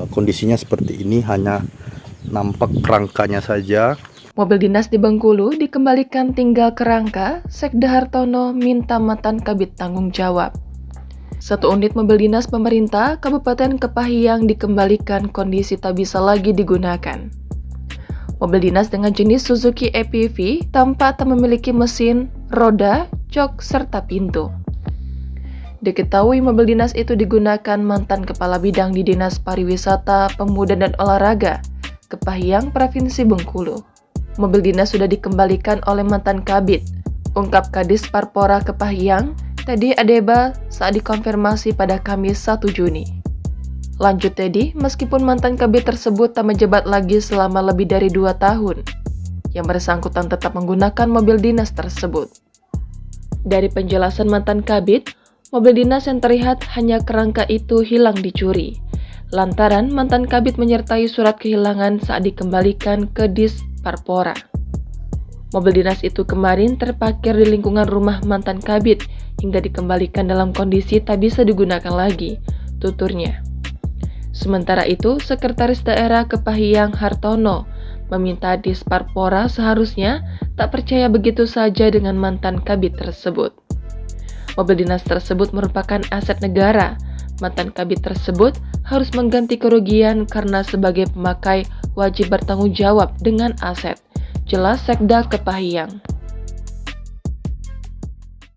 Kondisinya seperti ini, hanya nampak kerangkanya saja. Mobil dinas di Bengkulu dikembalikan tinggal kerangka, Sekda Hartono minta mantan Kabid tanggung jawab. Satu unit mobil dinas pemerintah Kabupaten Kepahyang dikembalikan kondisi tak bisa lagi digunakan. Mobil dinas dengan jenis Suzuki EPV tampak tak memiliki mesin, roda, jok, serta pintu. Diketahui mobil dinas itu digunakan mantan Kepala Bidang di Dinas Pariwisata, Pemuda dan Olahraga, Kepahyang, Provinsi Bengkulu. Mobil dinas sudah dikembalikan oleh mantan Kabid, ungkap Kadis Parpora Kepahyang, Teddy Adeba saat dikonfirmasi pada Kamis 1 Juni. Lanjut Teddy, meskipun mantan Kabid tersebut tak menjabat lagi selama lebih dari 2 tahun, yang bersangkutan tetap menggunakan mobil dinas tersebut. Dari penjelasan mantan Kabid, mobil dinas yang terlihat hanya kerangka itu hilang dicuri, lantaran mantan Kabid menyertai surat kehilangan saat dikembalikan ke Dis Parpora. Mobil dinas itu kemarin terparkir di lingkungan rumah mantan Kabid hingga dikembalikan dalam kondisi tak bisa digunakan lagi, tuturnya. Sementara itu, Sekretaris Daerah Kepahyang Hartono meminta Dis Parpora seharusnya tak percaya begitu saja dengan mantan Kabid tersebut. Mobil dinas tersebut merupakan aset negara. Mantan Kabid tersebut harus mengganti kerugian karena sebagai pemakai wajib bertanggung jawab dengan aset. Jelas Sekda Kepahyang.